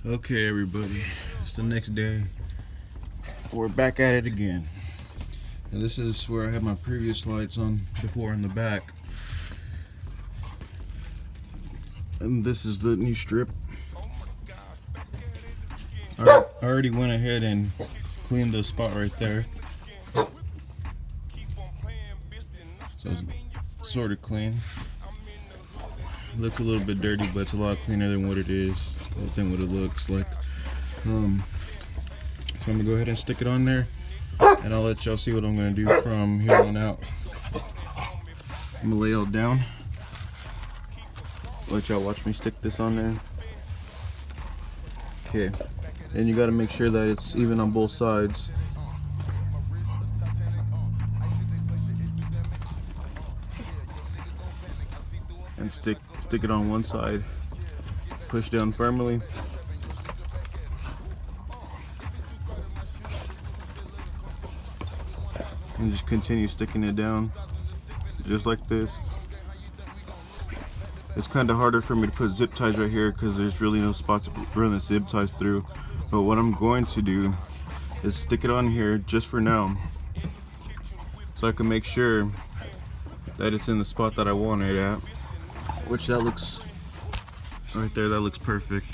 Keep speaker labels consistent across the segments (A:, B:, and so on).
A: Okay, everybody, it's the next day. We're back at it again. And this is where I had my previous lights on before in the back. And this is the new strip. I already went ahead and cleaned the spot right there. So it's sort of clean. Looks a little bit dirty, but it's a lot cleaner than what it is. Than what it looks like. So I'm gonna go ahead and stick it on there, and I'll let y'all see what I'm gonna do from here on out. I'm gonna lay it down. Let y'all watch me stick this on there. Okay, and you gotta make sure that it's even on both sides. And stick it on one side. Push down firmly. And just continue sticking it down, just like this. It's kind of harder for me to put zip ties right here because there's really no spots to run the zip ties through. But what I'm going to do is stick it on here just for now, so I can make sure that it's in the spot that I want it at. Which that looks right there, that looks perfect.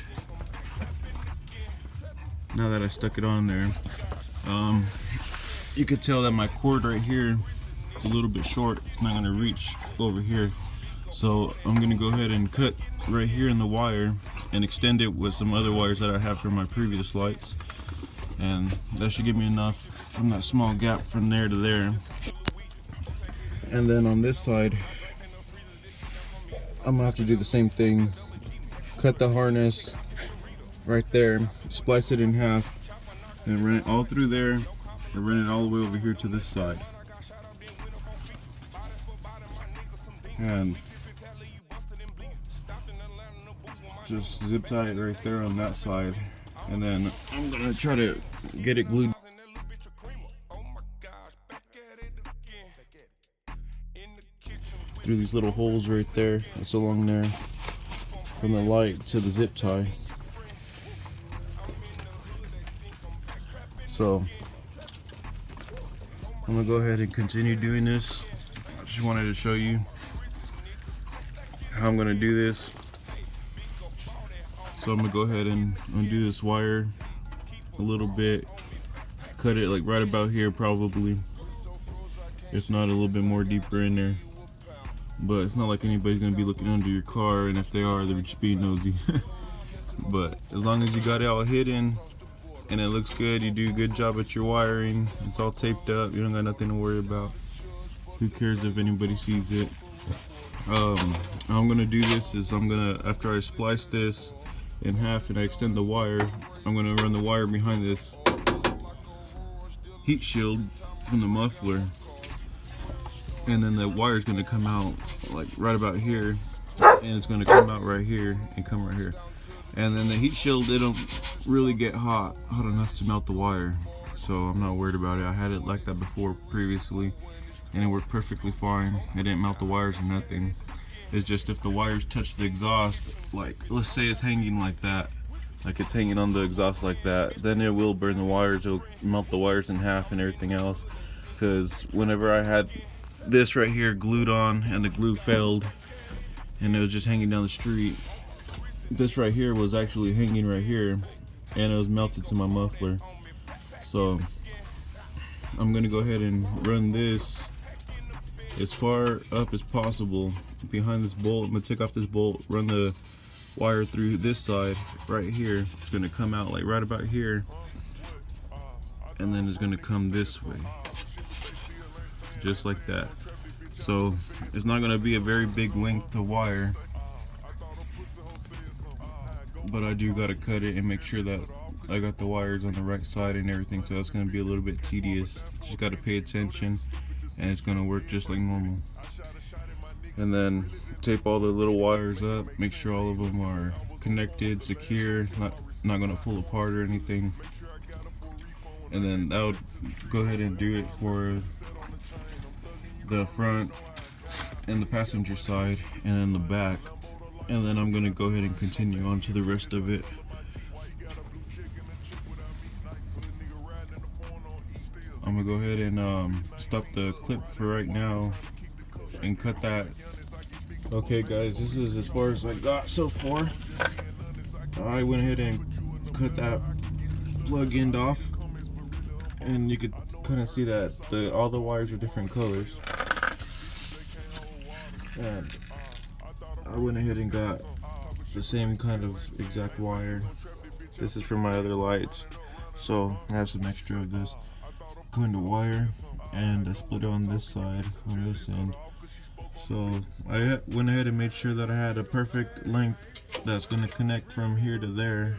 A: Now that I stuck it on there, you could tell that my cord right here is a little bit short. It's not gonna reach over here. So I'm gonna go ahead and cut right here in the wire and extend it with some other wires that I have from my previous lights. And that should give me enough from that small gap from there to there. And then on this side, I'm gonna have to do the same thing. Cut the harness right there, splice it in half, and run it all through there, and run it all the way over here to this side. And just zip tie it right there on that side. And then I'm gonna try to get it glued through these little holes right there. That's along there from the light to the zip tie. So I'm gonna go ahead and continue doing this. I just wanted to show you how I'm gonna do this. So I'm gonna go ahead and undo this wire a little bit, cut it like right about here probably, if not a little bit more deeper in there. But it's not like anybody's gonna be looking under your car, and if they are, they're just being nosy. But as long as you got it all hidden and it looks good, you do a good job at your wiring, it's all taped up, you don't got nothing to worry about. Who cares if anybody sees it? How I'm gonna do this is after I splice this in half and I extend the wire, I'm gonna run the wire behind this heat shield from the muffler. And then the wire is going to come out like right about here, and it's going to come out right here and come right here. And then the heat shield, it don't really get hot enough to melt the wire, so I'm not worried about it. I had it like that before previously, and it worked perfectly fine. It didn't melt the wires or nothing. It's just if the wires touch the exhaust, like let's say it's hanging like that, like it's hanging on the exhaust like that, then it will burn the wires. It'll melt the wires in half and everything else. Because whenever I had this right here glued on and the glue failed and it was just hanging down the street, this right here was actually hanging right here and it was melted to my muffler. So I'm gonna go ahead and run this as far up as possible behind this bolt. I'm gonna take off this bolt, run the wire through this side right here. It's gonna come out like right about here, and then it's gonna come this way, just like that. So it's not going to be a very big length of wire, but I do got to cut it and make sure that I got the wires on the right side and everything. So it's going to be a little bit tedious. Just got to pay attention, and it's going to work just like normal. And then tape all the little wires up, make sure all of them are connected, secure, not going to pull apart or anything. And then that would go ahead and do it for the front and the passenger side, and then the back. And then I'm going to go ahead and continue on to the rest of it. I'm gonna go ahead and stop the clip for right now and cut that. Okay guys, this is as far as I got so far. I went ahead and cut that plug end off, and you could kind of see that all the wires are different colors. And I went ahead and got the same kind of exact wire. This is for my other lights, so I have some extra of this kind of wire, and I split it on this side, on this end. So I went ahead and made sure that I had a perfect length that's going to connect from here to there.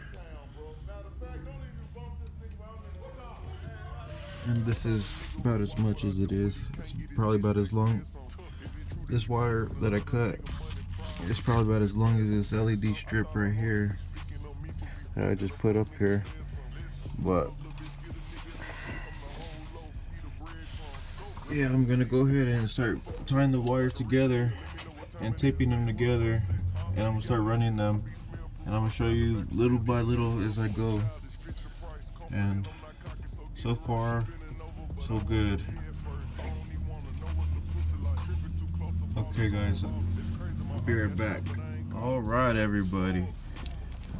A: And this is about as much as it is. It's probably about as long. This wire that I cut is probably about as long as this LED strip right here that I just put up here. But yeah, I'm gonna go ahead and start tying the wires together and taping them together, and I'm gonna start running them, and I'm gonna show you little by little as I go. And so far so good. Okay guys, I'll be right back. All right everybody,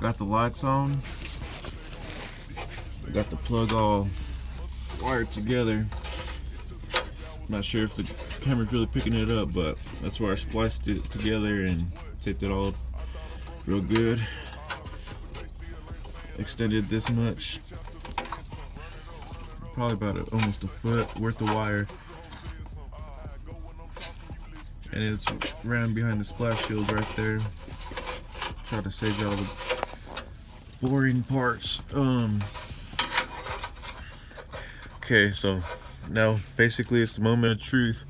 A: got the lights on, got the plug all wired together. Not sure if the camera's really picking it up, but that's where I spliced it together and taped it all up real good. Extended this much, probably about almost a foot worth of wire, and it's ran behind the splash shield right there. Try to save you all the boring parts. Okay, so now basically it's the moment of truth.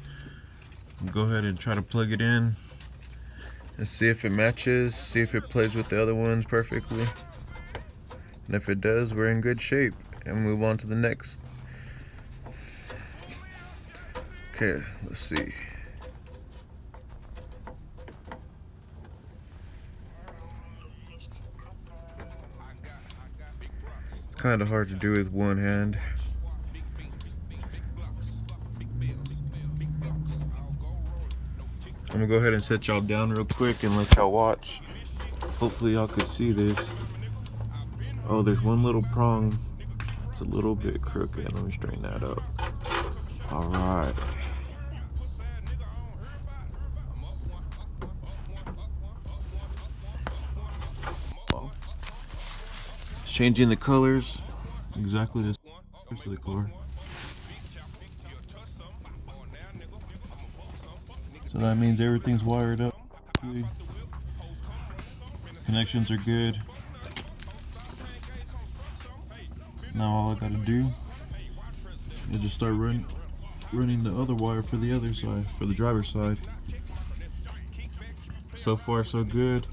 A: Go ahead and try to plug it in and see if it matches, see if it plays with the other ones perfectly. And if it does, we're in good shape and move on to the next. Okay, let's see. It's kind of hard to do with one hand. I'm gonna go ahead and set y'all down real quick and let y'all watch. Hopefully y'all could see this. Oh, there's one little prong. It's a little bit crooked. Let me straighten that up. All right. Changing the colors exactly the same to the car. So that means everything's wired up. Connections are good. Now all I gotta do is just start running the other wire for the other side, for the driver's side. So far so good.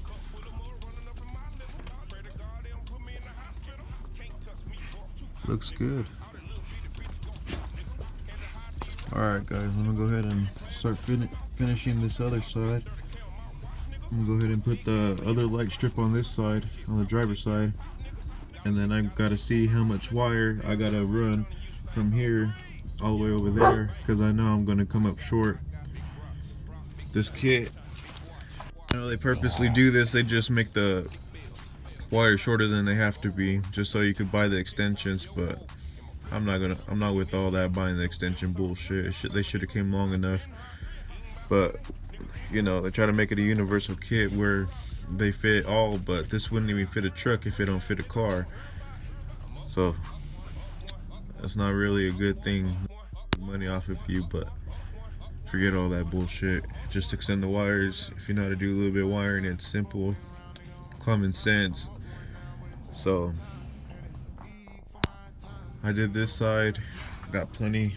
A: Looks good. Alright guys, I'm gonna go ahead and start finishing this other side. I'm gonna go ahead and put the other light strip on this side, on the driver's side, and then I've got to see how much wire I gotta run from here all the way over there, because I know I'm gonna come up short. This kit, you know, they purposely do this. They just make the wire shorter than they have to be, just so you could buy the extensions. But I'm not with all that buying the extension bullshit. They should have came long enough. But you know, they try to make it a universal kit where they fit all, but this wouldn't even fit a truck if it don't fit a car. So that's not really a good thing. Money off of you, but forget all that bullshit. Just extend the wires. If you know how to do a little bit of wiring, it's simple, common sense. So I did this side, got plenty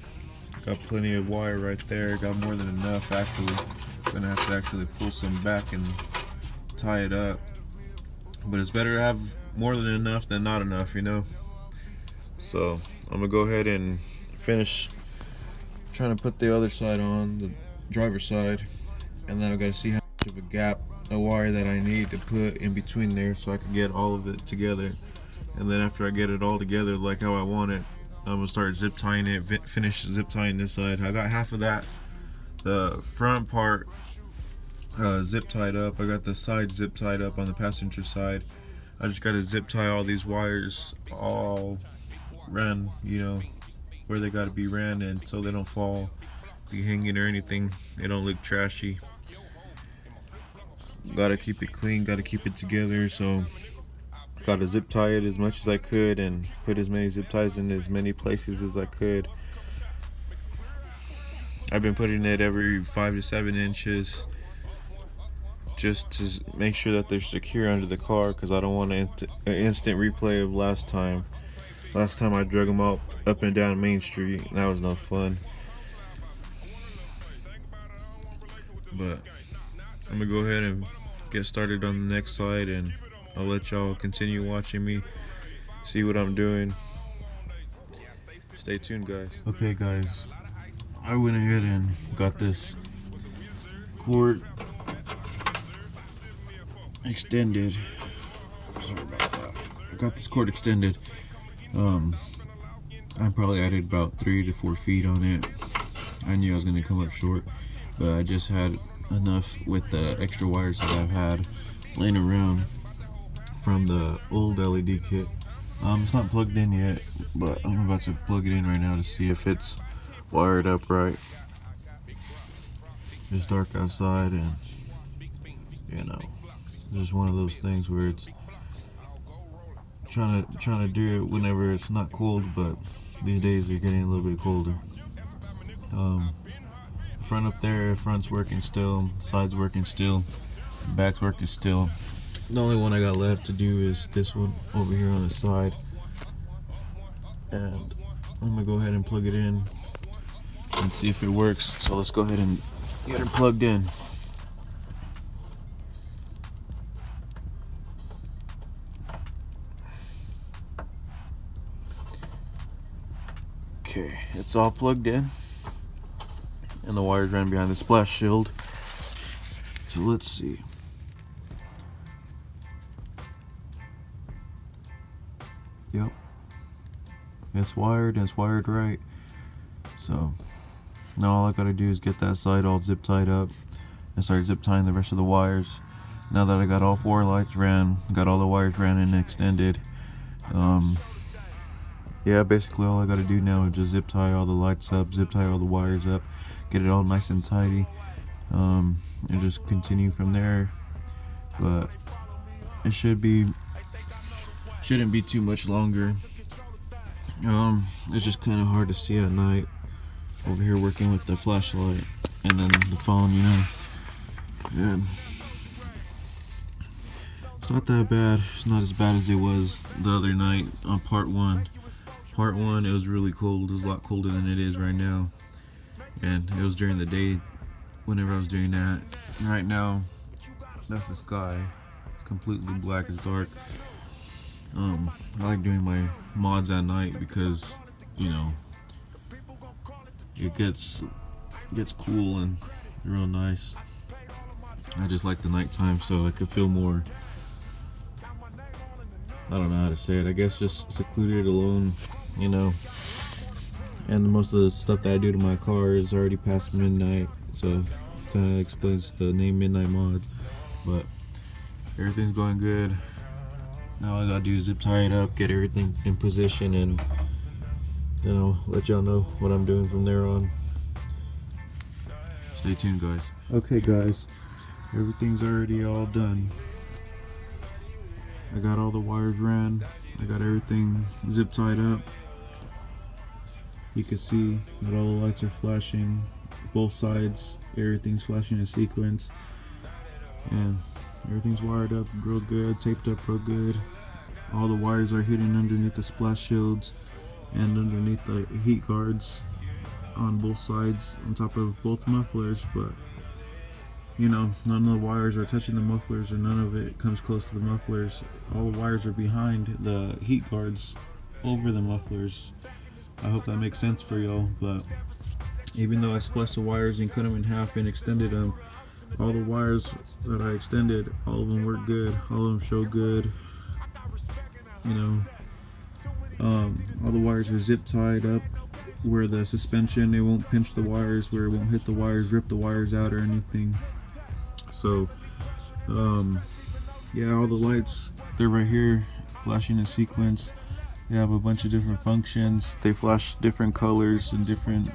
A: of wire right there, got more than enough actually. Gonna have to actually pull some back and tie it up, but it's better to have more than enough than not enough, you know. So I'm gonna go ahead and finish trying to put the other side on, the driver's side, and then I've got to see how much of a gap, a wire that I need to put in between there so I can get all of it together. And then after I get it all together like how I want it, I'm gonna start zip tying it, finish zip tying this side. I got half of that, the front part zip tied up. I got the side zip tied up on the passenger side. I just gotta zip tie all these wires, all ran, you know, where they gotta be ran, and so they don't fall, be hanging or anything. They don't look trashy. Gotta keep it clean, gotta keep it together, so gotta zip tie it as much as I could and put as many zip ties in as many places as I could. I've been putting it every 5 to 7 inches just to make sure that they're secure under the car, because I don't want an instant replay of last time. Last time I drug them up and down Main Street, and that was no fun. But I'm gonna go ahead and get started on the next side, and I'll let y'all continue watching me see what I'm doing. Stay tuned, guys. Okay guys, I went ahead and got this cord extended. Sorry about that. I got this cord extended. I probably added about 3 to 4 feet on it. I knew I was going to come up short, but I just had enough with the extra wires that I've had laying around from the old LED kit. It's not plugged in yet, but I'm about to plug it in right now to see if it's wired up right. It's dark outside, and you know, it's just one of those things where it's trying to do it whenever it's not cold, but these days they're getting a little bit colder. Front up there, front's working still, side's working still, back's working still. The only one I got left to do is this one over here on the side, and I'm gonna go ahead and plug it in and see if it works. So let's go ahead and get it plugged in. Okay, it's all plugged in, and the wires ran behind the splash shield. So let's see. Yep, it's wired, and it's wired right. So now all I gotta do is get that side all zip tied up and start zip tying the rest of the wires. Now that I got all 4 lights ran, got all the wires ran and extended, yeah, basically all I gotta do now is just zip tie all the lights up, zip tie all the wires up, get it all nice and tidy, and just continue from there. But it shouldn't be too much longer. It's just kind of hard to see at night over here working with the flashlight and then the phone, you know. And it's not that bad. It's not as bad as it was the other night on part one. Part one, it was really cold. It was a lot colder than it is right now, and it was during the day whenever I was doing that. Right now, that's the sky. It's completely black, it's dark. I like doing my mods at night because, you know, it gets cool and real nice. I just like the nighttime, so I could feel more, I don't know how to say it, I guess just secluded, alone, you know. And most of the stuff that I do to my car is already past midnight, so it kind of explains the name Midnight Mods. But everything's going good. Now all I gotta do is zip tie it up, get everything in position, and then I'll let y'all know what I'm doing from there on. Stay tuned, guys. Okay guys, everything's already all done. I got all the wires ran, I got everything zip tied up. You can see that all the lights are flashing, both sides, everything's flashing in sequence, and everything's wired up real good, taped up real good. All the wires are hidden underneath the splash shields and underneath the heat guards on both sides, on top of both mufflers, but you know, none of the wires are touching the mufflers, or none of it comes close to the mufflers. All the wires are behind the heat guards over the mufflers. I hope that makes sense for y'all. But even though I spliced the wires and cut them in half and extended them, all the wires that I extended, all of them work good, all of them show good, you know. All the wires are zip tied up where the suspension, it won't pinch the wires, where it won't hit the wires, rip the wires out or anything. So yeah, all the lights, they're right here flashing in sequence. They have a bunch of different functions. They flash different colors and different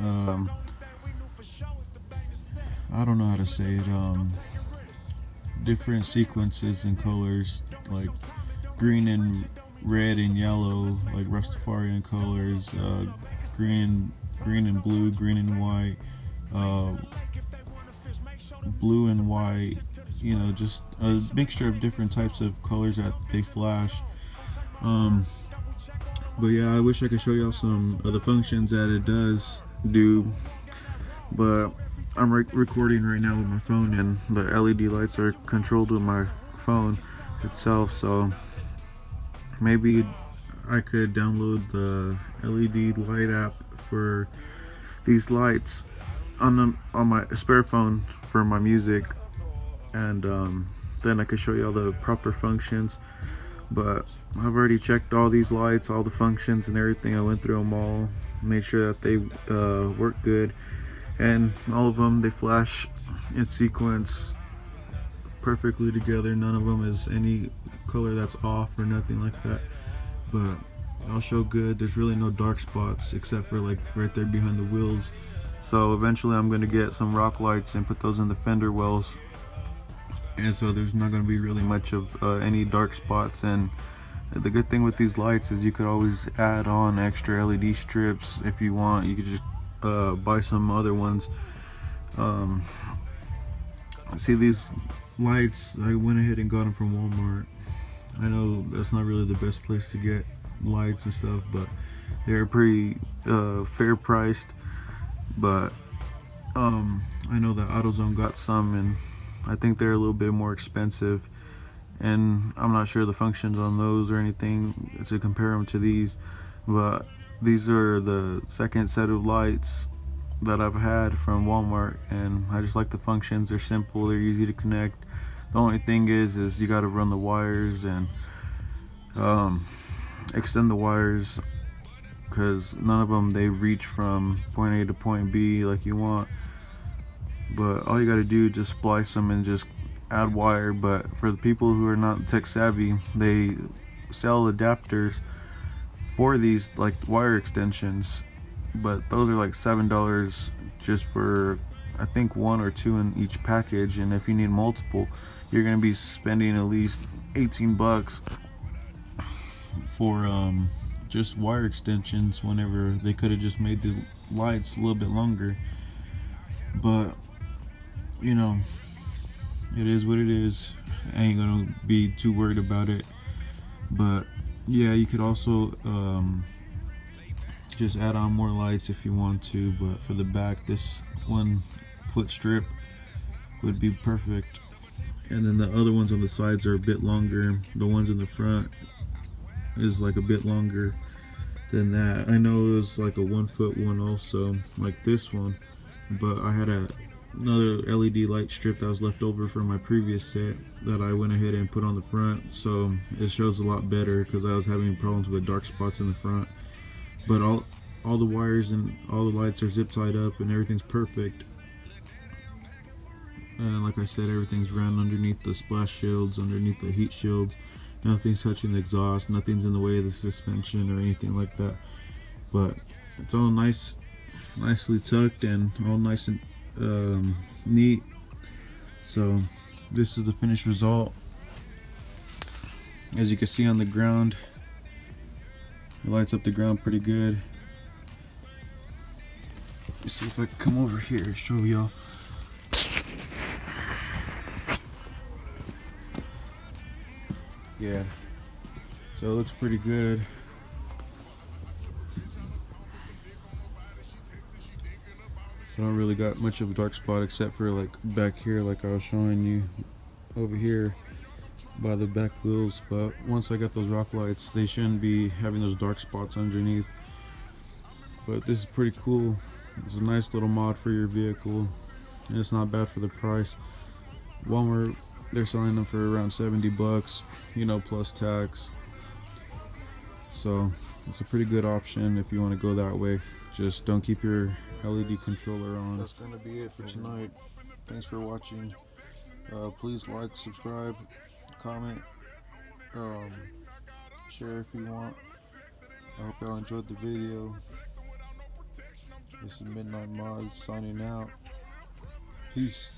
A: I don't know how to say it, different sequences and colors, like green and red and yellow, like Rastafarian colors, green and blue, green and white, blue and white, you know, just a mixture of different types of colors that they flash. But yeah, I wish I could show y'all some of the functions that it does do, but I'm recording right now with my phone, and the LED lights are controlled with my phone itself, so maybe I could download the LED light app for these lights on my spare phone for my music, and then I could show you all the proper functions. But I've already checked all these lights, all the functions and everything. I went through them all, made sure that they work good, and all of them, they flash in sequence perfectly together. None of them is any color that's off or nothing like that, but all show good. There's really no dark spots except for like right there behind the wheels. So eventually I'm going to get some rock lights and put those in the fender wells, and so there's not going to be really much of any dark spots. And the good thing with these lights is you could always add on extra LED strips if you want. You could just buy some other ones. See, these lights, I went ahead and got them from Walmart. I know that's not really the best place to get lights and stuff, but they're pretty fair priced. But I know that AutoZone got some, and I think they're a little bit more expensive, and I'm not sure the functions on those or anything to compare them to these. But these are the second set of lights that I've had from Walmart, and I just like the functions. They're simple, they're easy to connect. The only thing is you got to run the wires and extend the wires, because none of them, they reach from point A to point B like you want. But all you got to do is just splice them and just add wire. But for the people who are not tech savvy, they sell adapters for these like wire extensions, but those are like $7 just for, I think, 1 or 2 in each package. And if you need multiple, you're gonna be spending at least 18 bucks for just wire extensions, whenever they could have just made the lights a little bit longer. But you know, it is what it is. I ain't gonna be too worried about it. But yeah, you could also just add on more lights if you want to, but for the back, this 1 foot strip would be perfect. And then the other ones on the sides are a bit longer. The ones in the front is like a bit longer than that. I know it was like a 1 foot one also, like this one, but I had another LED light strip that was left over from my previous set that I went ahead and put on the front, so it shows a lot better, because I was having problems with dark spots in the front. But all the wires and all the lights are zip tied up, and everything's perfect. And like I said, everything's run underneath the splash shields, underneath the heat shields. Nothing's touching the exhaust, nothing's in the way of the suspension or anything like that. But it's all nicely tucked and all nice and neat. So this is the finished result. As you can see on the ground, it lights up the ground pretty good. Let's see if I can come over here and show y'all. Yeah, so it looks pretty good. I don't really got much of a dark spot except for like back here, like I was showing you over here by the back wheels. But once I got those rock lights, they shouldn't be having those dark spots underneath. But this is pretty cool. It's a nice little mod for your vehicle, and it's not bad for the price. Walmart, they're selling them for around 70 bucks, you know, plus tax. So it's a pretty good option if you want to go that way. Just don't keep your LED controller on. That's gonna be it for tonight. Thanks for watching. Please like, subscribe, comment, share if you want. I hope y'all enjoyed the video. This is Midnight Mods signing out. Peace.